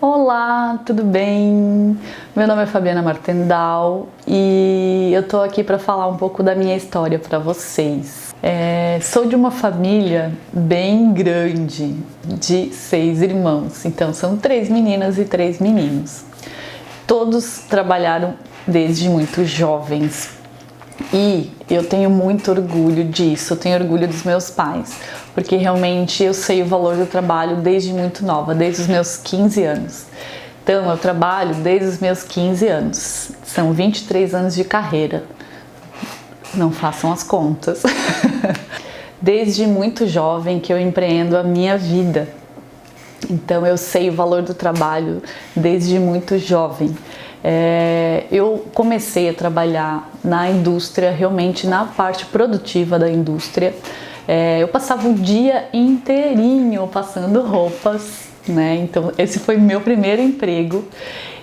Olá, tudo bem? Meu nome é Fabiana Martendal e eu tô aqui para falar um pouco da minha história para vocês. Sou de uma família bem grande, de 6 irmãos, então são 3 meninas e 3 meninos. Todos trabalharam desde muito jovens. E eu tenho muito orgulho disso, eu tenho orgulho dos meus pais, porque realmente eu sei o valor do trabalho desde muito nova, desde os meus 15 anos. Então eu trabalho desde os meus 15 anos, são 23 anos de carreira, não façam as contas. Desde muito jovem que eu empreendo a minha vida, então eu sei o valor do trabalho desde muito jovem. Eu comecei a trabalhar na indústria, realmente na parte produtiva da indústria. Eu passava o dia inteirinho passando roupas, né? Então esse foi meu primeiro emprego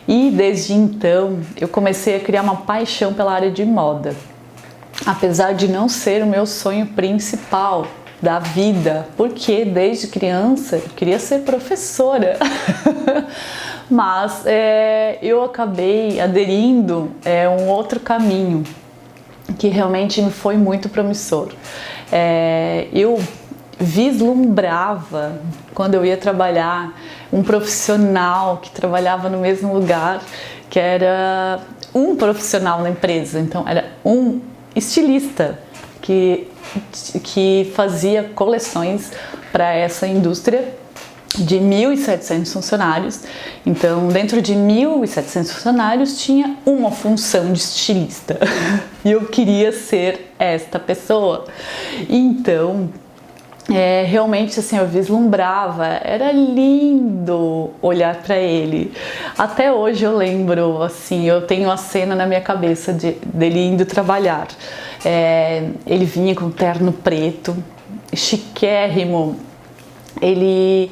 e desde então eu comecei a criar uma paixão pela área de moda. Apesar de não ser o meu sonho principal da vida, porque desde criança eu queria ser professora. Mas eu acabei aderindo a um outro caminho que realmente me foi muito promissor. Eu vislumbrava, quando eu ia trabalhar, um profissional que trabalhava no mesmo lugar, que era um profissional na empresa, então era um estilista que fazia coleções para essa indústria de 1.700 funcionários. Então, dentro de 1.700 funcionários tinha uma função de estilista e eu queria ser esta pessoa. Então, realmente assim, eu vislumbrava, era lindo olhar para ele. Até hoje eu lembro, assim, eu tenho a cena na minha cabeça dele indo trabalhar. Ele vinha com terno preto, chiquérrimo. Ele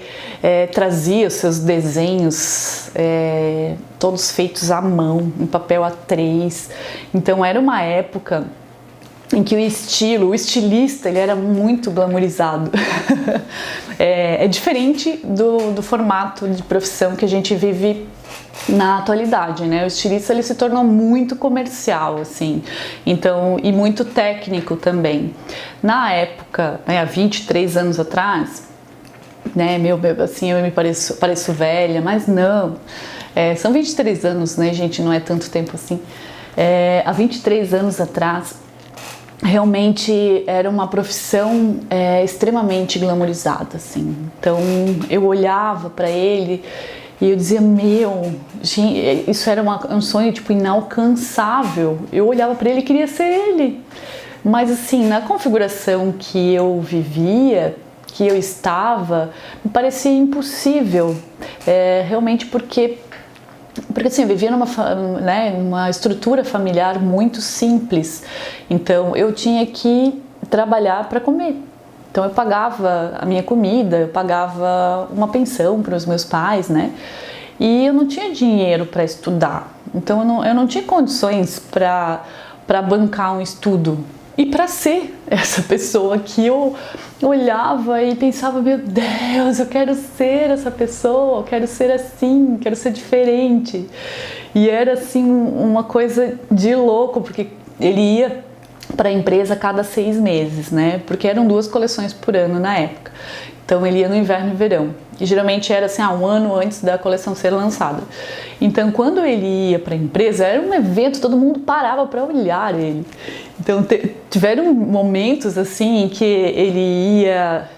trazia os seus desenhos todos feitos à mão, em papel A3. Então era uma época em que o estilista, ele era muito glamourizado. É diferente do formato de profissão que a gente vive na atualidade, né? O estilista, ele se tornou muito comercial, assim, então, e muito técnico também. Na época, né, há 23 anos atrás, né, assim, eu me pareço velha, mas não, são 23 anos, né, gente, não é tanto tempo assim. Há 23 anos atrás, realmente era uma profissão extremamente glamourizada, assim. Então eu olhava para ele e eu dizia, gente, isso era um sonho tipo inalcançável. Eu olhava para ele e queria ser ele, mas assim, na configuração que eu vivia, que eu estava, me parecia impossível, realmente porque assim, eu vivia numa estrutura familiar muito simples, então eu tinha que trabalhar para comer. Então eu pagava a minha comida, eu pagava uma pensão para os meus pais, né? E eu não tinha dinheiro para estudar, então eu não tinha condições para bancar um estudo. E para ser essa pessoa que eu olhava e pensava, meu Deus, eu quero ser essa pessoa, eu quero ser assim, quero ser diferente. E era assim uma coisa de louco, porque ele ia para a empresa a cada 6 meses, né? Porque eram 2 coleções por ano na época. Então ele ia no inverno e verão. E geralmente era assim, um ano antes da coleção ser lançada. Então quando ele ia para a empresa, era um evento, todo mundo parava para olhar ele. Então tiveram momentos assim em que ele ia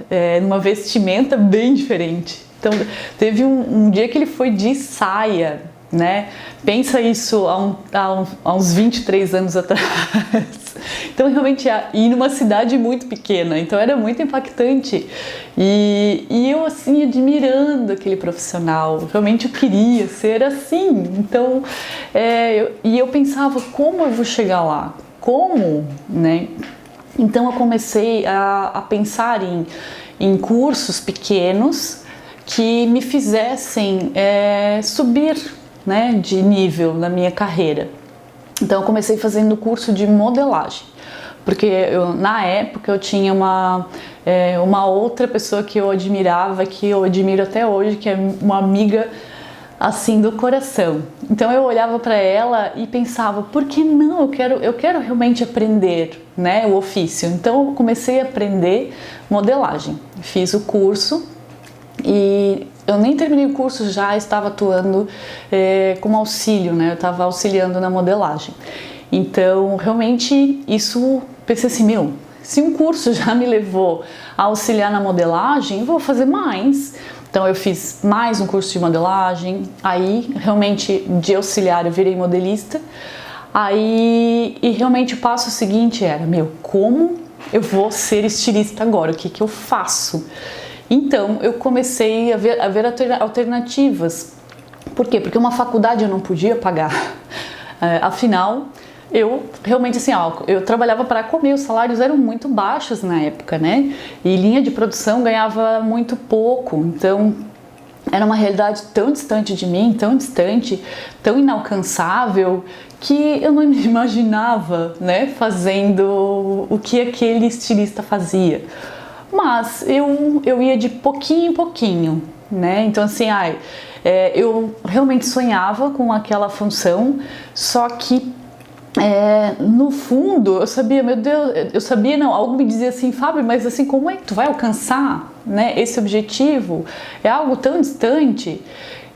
numa vestimenta bem diferente. Então teve um dia que ele foi de saia, né? Pensa isso há uns 23 anos atrás. Então realmente ir numa cidade muito pequena, então era muito impactante e eu assim admirando aquele profissional, realmente eu queria ser assim. Então eu pensava, como eu vou chegar lá? Como, né? Então eu comecei a pensar em cursos pequenos que me fizessem subir, né, de nível na minha carreira. Então eu comecei fazendo curso de modelagem, porque na época eu tinha uma outra pessoa que eu admirava, que eu admiro até hoje, que é uma amiga assim do coração. Então eu olhava para ela e pensava, por que não? Eu quero realmente aprender, né, o ofício. Então eu comecei a aprender modelagem. Fiz o curso e eu nem terminei o curso, já estava atuando como auxílio, né? Eu estava auxiliando na modelagem. Então realmente isso, pensei assim, meu, se um curso já me levou a auxiliar na modelagem, eu vou fazer mais. Então eu fiz mais um curso de modelagem, aí realmente de auxiliar eu virei modelista. Aí, e realmente o passo seguinte era, meu, como eu vou ser estilista agora? O que que eu faço? Então eu comecei a ver alternativas. Por quê? Porque uma faculdade eu não podia pagar. Afinal, eu realmente assim, eu trabalhava para comer, os salários eram muito baixos na época, né? E linha de produção ganhava muito pouco, então era uma realidade tão distante de mim, tão distante, tão inalcançável, que eu não me imaginava, né, fazendo o que aquele estilista fazia. Mas eu ia de pouquinho em pouquinho, né? Então assim, eu realmente sonhava com aquela função, só que no fundo eu sabia, meu Deus, eu sabia não, algo me dizia assim, Fábio, mas assim, como é que tu vai alcançar, né, esse objetivo? É algo tão distante.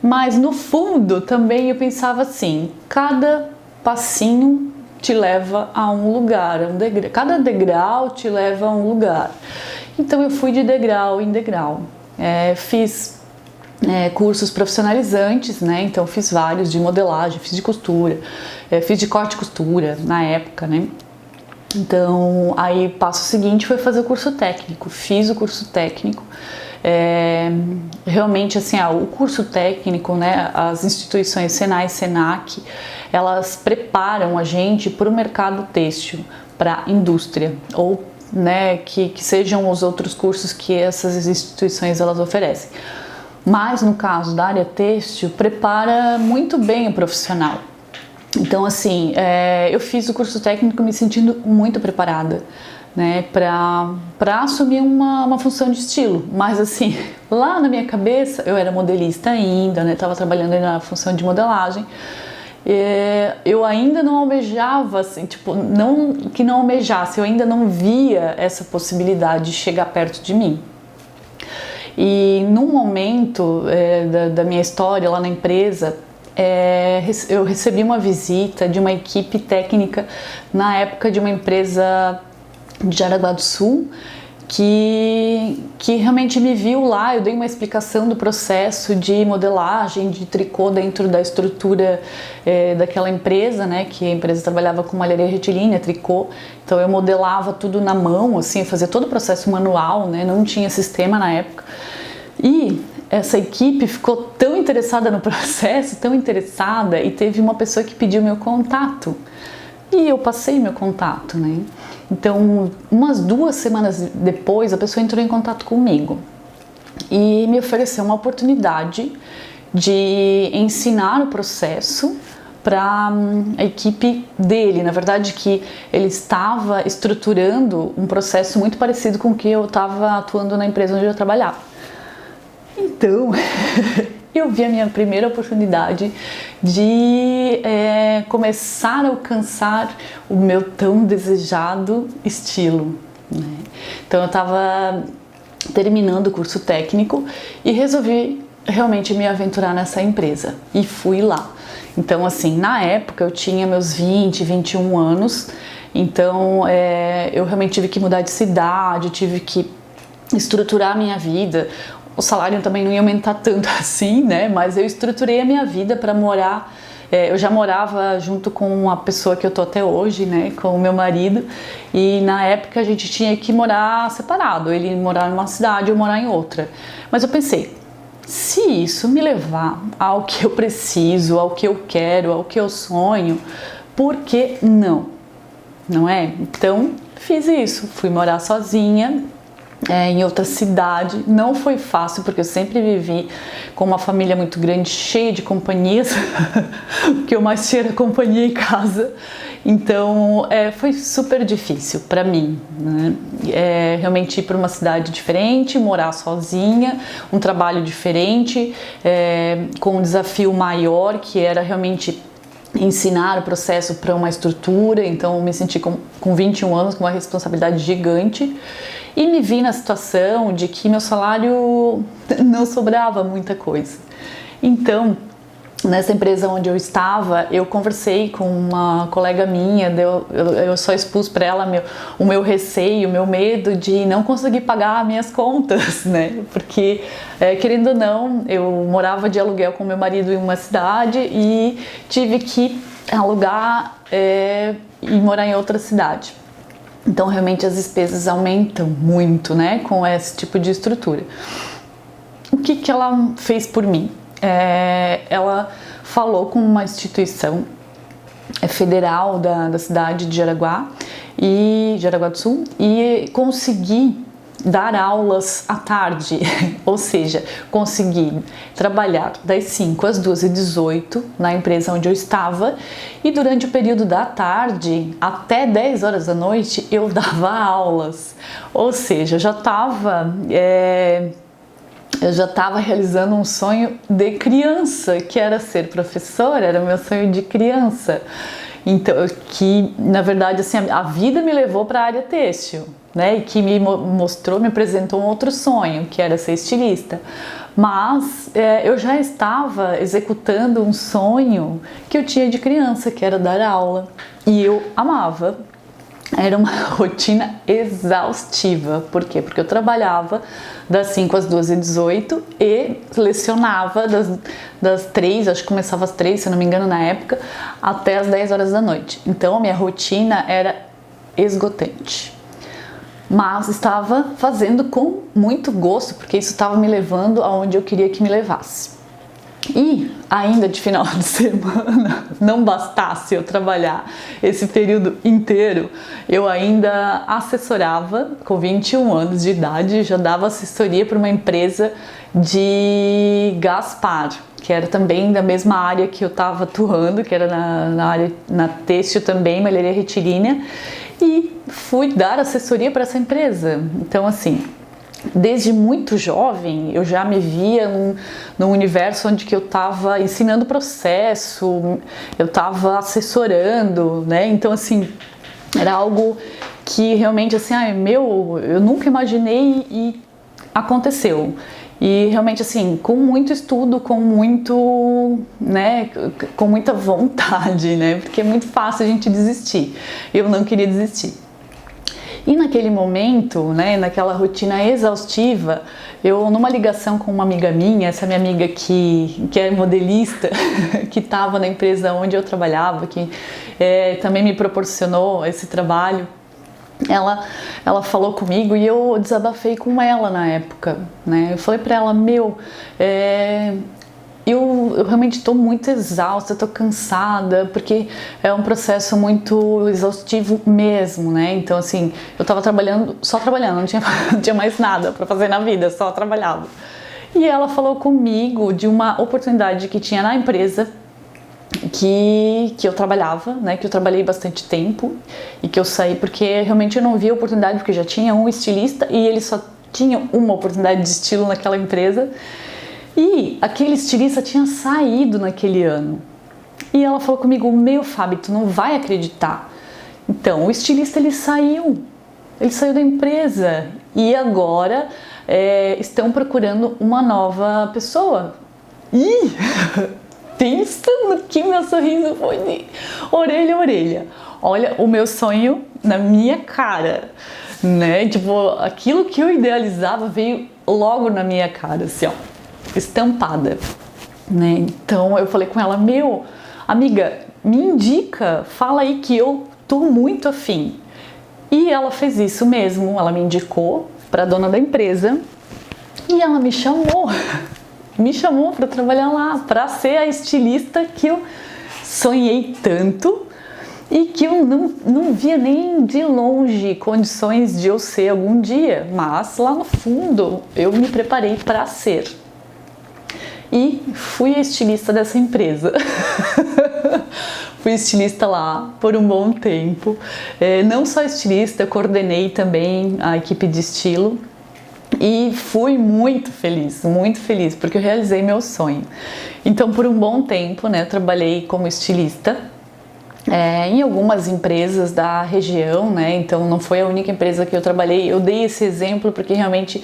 Mas no fundo também eu pensava assim, cada passinho te leva a um lugar, cada degrau te leva a um lugar. Então eu fui de degrau em degrau. Fiz cursos profissionalizantes, né? Então fiz vários de modelagem, fiz de costura, fiz de corte e costura na época, né? Então aí o passo seguinte foi fazer o curso técnico. Fiz o curso técnico. Realmente assim, o curso técnico, né? As instituições Senai e Senac, elas preparam a gente para o mercado têxtil, para a indústria ou, né, que sejam os outros cursos que essas instituições elas oferecem. Mas no caso da área têxtil, prepara muito bem o profissional. Então assim, eu fiz o curso técnico me sentindo muito preparada, né, para assumir uma função de estilo. Mas assim, lá na minha cabeça, eu era modelista ainda, né, estava trabalhando na função de modelagem. Eu ainda não almejava, assim, tipo, não que não almejasse, eu ainda não via essa possibilidade de chegar perto de mim. E num momento da minha história lá na empresa, eu recebi uma visita de uma equipe técnica na época de uma empresa de Jaraguá do Sul, que realmente me viu lá. Eu dei uma explicação do processo de modelagem, de tricô dentro da estrutura daquela empresa, né, que a empresa trabalhava com malharia retilínea, tricô, então eu modelava tudo na mão, assim, fazia todo o processo manual, né, não tinha sistema na época. E essa equipe ficou tão interessada no processo, tão interessada, e teve uma pessoa que pediu meu contato. E eu passei meu contato, né? Então, umas 2 semanas depois, a pessoa entrou em contato comigo e me ofereceu uma oportunidade de ensinar o processo para a equipe dele. Na verdade, que ele estava estruturando um processo muito parecido com o que eu estava atuando na empresa onde eu trabalhava. Então, eu vi a minha primeira oportunidade de começar a alcançar o meu tão desejado estilo, né? Então eu estava terminando o curso técnico e resolvi realmente me aventurar nessa empresa e fui lá. Então assim, na época eu tinha meus 20, 21 anos, então eu realmente tive que mudar de cidade, tive que estruturar a minha vida. O salário também não ia aumentar tanto assim, né? Mas eu estruturei a minha vida para morar. Eu já morava junto com a pessoa que eu tô até hoje, né? Com o meu marido. E na época a gente tinha que morar separado. Ele morar numa cidade, eu morar em outra. Mas eu pensei, se isso me levar ao que eu preciso, ao que eu quero, ao que eu sonho, por que não? Não é? Então fiz isso. Fui morar sozinha. em outra cidade. Não foi fácil, porque eu sempre vivi com uma família muito grande, cheia de companhias. O que eu mais tinha era companhia em casa. Então, foi super difícil para mim, né? Realmente ir para uma cidade diferente, morar sozinha, um trabalho diferente, com um desafio maior, que era realmente ensinar o processo para uma estrutura. Então, eu me senti com 21 anos com uma responsabilidade gigante. E me vi na situação de que meu salário não sobrava muita coisa. Então, nessa empresa onde eu estava, eu conversei com uma colega minha, eu só expus para ela o meu receio, o meu medo de não conseguir pagar minhas contas, né? Porque, querendo ou não, eu morava de aluguel com meu marido em uma cidade e tive que alugar e morar em outra cidade. Então, realmente, as despesas aumentam muito, né, com esse tipo de estrutura. O que ela fez por mim? Ela falou com uma instituição federal da cidade de Jaraguá do Sul, e consegui dar aulas à tarde, ou seja, consegui trabalhar das 5 às 2h18 na empresa onde eu estava, e durante o período da tarde, até 10 horas da noite, eu dava aulas. Ou seja, eu já estava realizando um sonho de criança, que era ser professora, era meu sonho de criança. Então, que na verdade assim, a vida me levou para a área têxtil, né? E que me apresentou um outro sonho, que era ser estilista. Mas eu já estava executando um sonho que eu tinha de criança, que era dar aula. E eu amava. Era uma rotina exaustiva. Por quê? Porque eu trabalhava das 5 às 2h18 e lecionava das 3, acho que começava às 3, se eu não me engano na época, até as 10 horas da noite. Então a minha rotina era esgotante. Mas estava fazendo com muito gosto, porque isso estava me levando aonde eu queria que me levasse. E ainda de final de semana, não bastasse eu trabalhar esse período inteiro, eu ainda assessorava, com 21 anos de idade, já dava assessoria para uma empresa de Gaspar, que era também da mesma área que eu estava atuando, que era na têxtil também, malharia retilínea, e fui dar assessoria para essa empresa. Então, assim, desde muito jovem, eu já me via num universo onde que eu estava ensinando o processo, eu estava assessorando, né? Então, assim, era algo que realmente, assim, eu nunca imaginei e aconteceu. E realmente, assim, com muito estudo, com muita vontade, né? Porque é muito fácil a gente desistir. Eu não queria desistir. E naquele momento, né, naquela rotina exaustiva, eu, numa ligação com uma amiga minha, essa minha amiga que é modelista, que estava na empresa onde eu trabalhava, que também me proporcionou esse trabalho, ela falou comigo e eu desabafei com ela na época, né? Eu falei para ela, eu realmente estou muito exausta, estou cansada, porque é um processo muito exaustivo mesmo, né? Então, assim, eu estava só trabalhando, não tinha mais nada para fazer na vida, só trabalhava. E ela falou comigo de uma oportunidade que tinha na empresa que eu trabalhava, né? Que eu trabalhei bastante tempo e que eu saí porque realmente eu não via oportunidade, porque já tinha um estilista e ele só tinha uma oportunidade de estilo naquela empresa. E aquele estilista tinha saído naquele ano. E ela falou comigo, Fábio, tu não vai acreditar. Então, o estilista, ele saiu da empresa. E agora estão procurando uma nova pessoa. E pensa no que meu sorriso foi de orelha a orelha. Olha o meu sonho na minha cara, né? Tipo, aquilo que eu idealizava veio logo na minha cara, assim, ó, estampada, né? Então eu falei com ela, amiga, me indica, fala aí que eu tô muito afim. E ela fez isso mesmo, ela me indicou para a dona da empresa e ela me chamou para trabalhar lá, para ser a estilista que eu sonhei tanto e que eu não via nem de longe condições de eu ser algum dia, mas lá no fundo eu me preparei para ser. E fui a estilista dessa empresa. Fui estilista lá por um bom tempo. Não só estilista, eu coordenei também a equipe de estilo. E fui muito feliz, porque eu realizei meu sonho. Então, por um bom tempo, né, trabalhei como estilista em algumas empresas da região, né? Então não foi a única empresa que eu trabalhei. Eu dei esse exemplo porque realmente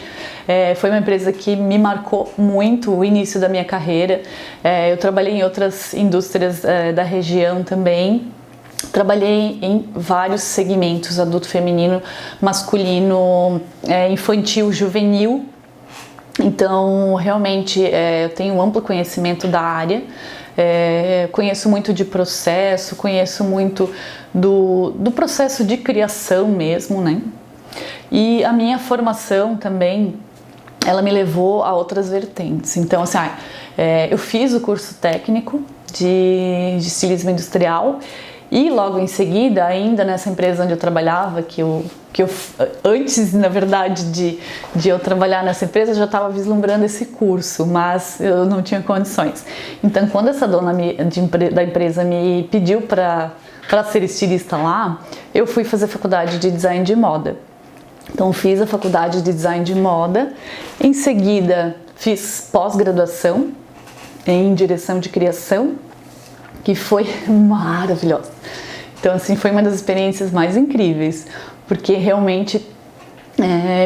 foi uma empresa que me marcou muito o início da minha carreira. Eu trabalhei em outras indústrias da região também. Trabalhei em vários segmentos: adulto, feminino, masculino, infantil, juvenil. Então realmente eu tenho um amplo conhecimento da área. Conheço muito de processo, conheço muito do processo de criação mesmo, né? E a minha formação também, ela me levou a outras vertentes. Então, assim, eu fiz o curso técnico de estilismo industrial e logo em seguida, ainda nessa empresa onde eu trabalhava, que eu antes, na verdade, de eu trabalhar nessa empresa, eu já estava vislumbrando esse curso, mas eu não tinha condições. Então, quando essa dona da empresa me pediu para ser estilista lá, eu fui fazer faculdade de design de moda. Então, fiz a faculdade de design de moda, em seguida fiz pós-graduação em direção de criação, que foi maravilhosa. Então, assim, foi uma das experiências mais incríveis, porque realmente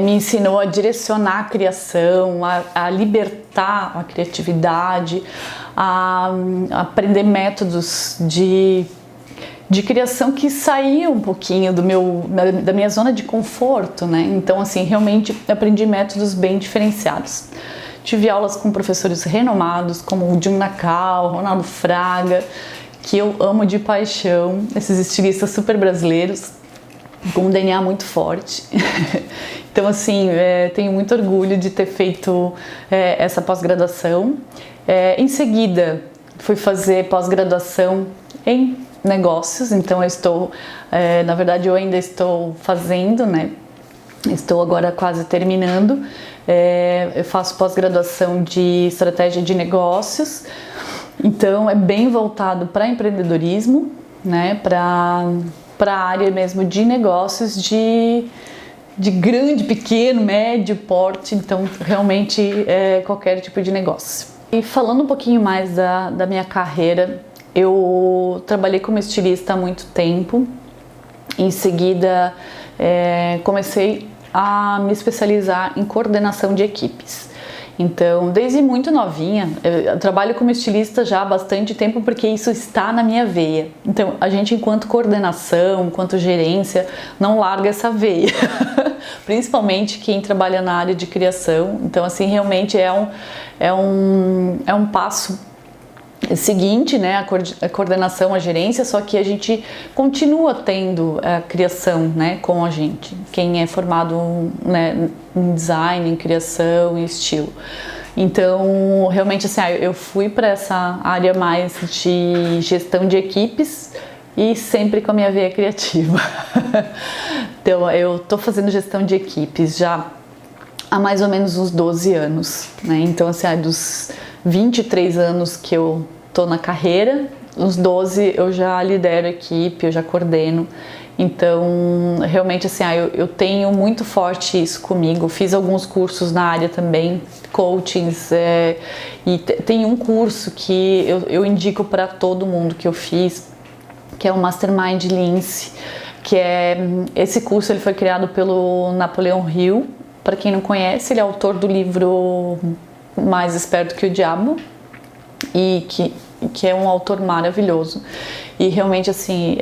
me ensinou a direcionar a criação, a libertar a criatividade, a aprender métodos de criação que saíam um pouquinho da minha zona de conforto, né? Então, assim, realmente aprendi métodos bem diferenciados. Tive aulas com professores renomados, como o Jun Nakao, Ronaldo Fraga, que eu amo de paixão, esses estilistas super brasileiros, com um DNA muito forte. Então, assim, tenho muito orgulho de ter feito essa pós-graduação. Em seguida, fui fazer pós-graduação em negócios, então na verdade, eu ainda estou fazendo, né? Estou agora quase terminando. Eu faço pós-graduação de estratégia de negócios, então é bem voltado para empreendedorismo, né? Para a área mesmo de negócios de grande, pequeno, médio porte, então realmente qualquer tipo de negócio. E falando um pouquinho mais da minha carreira, eu trabalhei como estilista há muito tempo. Em seguida, comecei a me especializar em coordenação de equipes. Então, desde muito novinha, eu trabalho como estilista já há bastante tempo porque isso está na minha veia. Então, a gente, enquanto coordenação, enquanto gerência, não larga essa veia. Principalmente quem trabalha na área de criação. Então, assim, realmente é um passo seguinte, né, a coordenação, a gerência, só que a gente continua tendo a criação, né, com a gente, quem é formado, né, em design, em criação, em estilo. Então, realmente, assim, eu fui para essa área mais de gestão de equipes e sempre com a minha veia criativa. Então, eu tô fazendo gestão de equipes já há mais ou menos uns 12 anos, né? Então, assim, dos 23 anos que eu tô na carreira, uns 12 eu já lidero a equipe, eu já coordeno. Então, realmente, assim, eu tenho muito forte isso comigo. Fiz alguns cursos na área também, coachings, e tem um curso que eu indico para todo mundo que eu fiz, que é o Mastermind Lince, que esse curso ele foi criado pelo Napoleão Hill. Para quem não conhece, ele é autor do livro Mais Esperto que o Diabo, e que é um autor maravilhoso. E realmente, assim,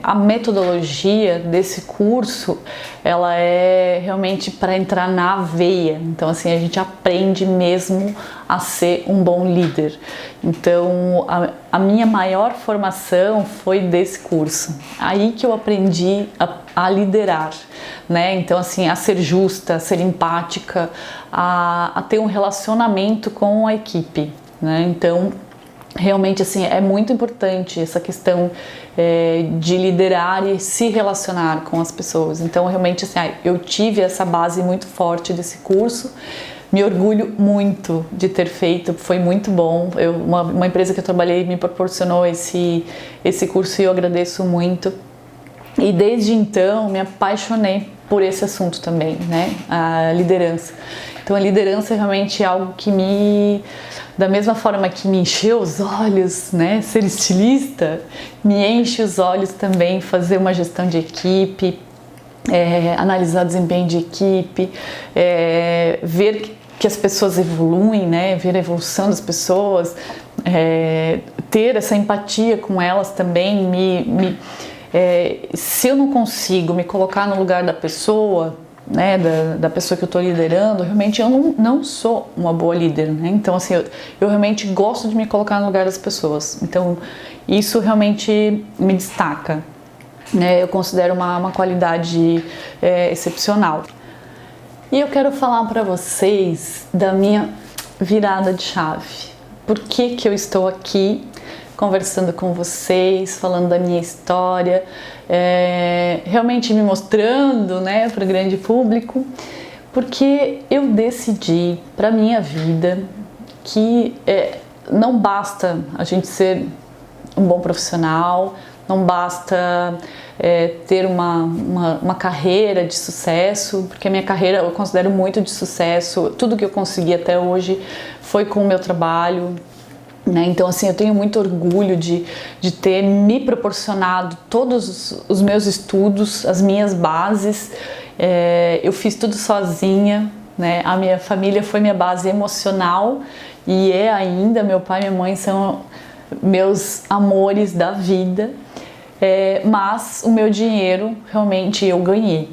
a metodologia desse curso, ela é realmente para entrar na veia. Então, assim, a gente aprende mesmo a ser um bom líder. Então, a minha maior formação foi desse curso. Aí que eu aprendi a liderar, né? Então, assim, a ser justa, a ser empática, a ter um relacionamento com a equipe, né? Então, realmente assim é muito importante essa questão de liderar e se relacionar com as pessoas. Então realmente assim, eu tive essa base muito forte desse curso. Me orgulho muito de ter feito, foi muito bom. Uma empresa que eu trabalhei me proporcionou esse curso e eu agradeço muito. E desde então me apaixonei por esse assunto também, né? A liderança. Então a liderança é realmente algo que da mesma forma que me encheu os olhos, né? Ser estilista, me enche os olhos também fazer uma gestão de equipe, analisar desempenho de equipe, ver que as pessoas evoluem, né? Ver a evolução das pessoas, ter essa empatia com elas também, se eu não consigo me colocar no lugar da pessoa, né, da pessoa que eu estou liderando, realmente eu não sou uma boa líder, né? Então assim, eu realmente gosto de me colocar no lugar das pessoas. Então isso realmente me destaca, né? Eu considero uma qualidade excepcional. E eu quero falar para vocês da minha virada de chave. Por que eu estou aqui conversando com vocês, falando da minha história, realmente me mostrando, né, para o grande público, porque eu decidi para minha vida que não basta a gente ser um bom profissional, não basta ter uma carreira de sucesso, porque a minha carreira eu considero muito de sucesso, tudo que eu consegui até hoje foi com o meu trabalho, né? Então assim, eu tenho muito orgulho de ter me proporcionado todos os meus estudos, as minhas bases, eu fiz tudo sozinha, né? A minha família foi minha base emocional e ainda, meu pai e minha mãe são meus amores da vida, mas o meu dinheiro realmente eu ganhei,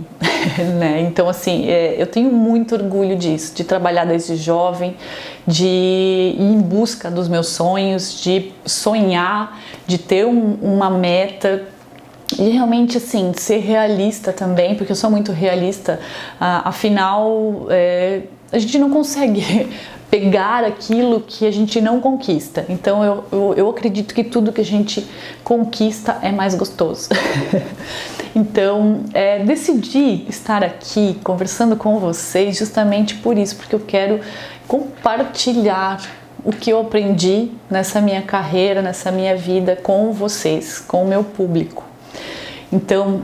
né? Então assim, eu tenho muito orgulho disso, de trabalhar desde jovem, de ir em busca dos meus sonhos, de sonhar, de ter uma meta e realmente assim, ser realista também, porque eu sou muito realista, afinal a gente não consegue pegar aquilo que a gente não conquista. Então eu acredito que tudo que a gente conquista é mais gostoso. Então decidi estar aqui conversando com vocês justamente por isso, porque eu quero compartilhar o que eu aprendi nessa minha carreira, nessa minha vida com vocês, com o meu público. Então,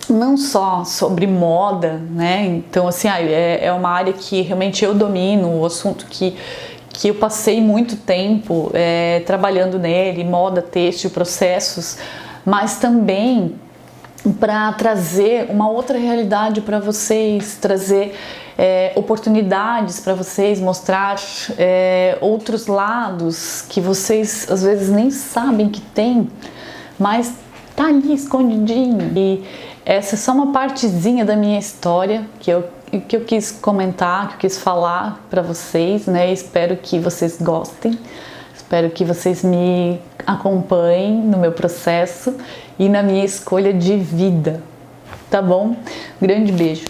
não só sobre moda, né? Então, assim, é uma área que realmente eu domino, o assunto que eu passei muito tempo trabalhando nele, moda, têxtil, processos, mas também para trazer uma outra realidade para vocês, trazer oportunidades para vocês, mostrar outros lados que vocês às vezes nem sabem que tem, mas tá ali escondidinho. E essa é só uma partezinha da minha história que eu quis comentar, que eu quis falar para vocês, né? Espero que vocês gostem, espero que vocês me acompanhem no meu processo e na minha escolha de vida, tá bom? Grande beijo.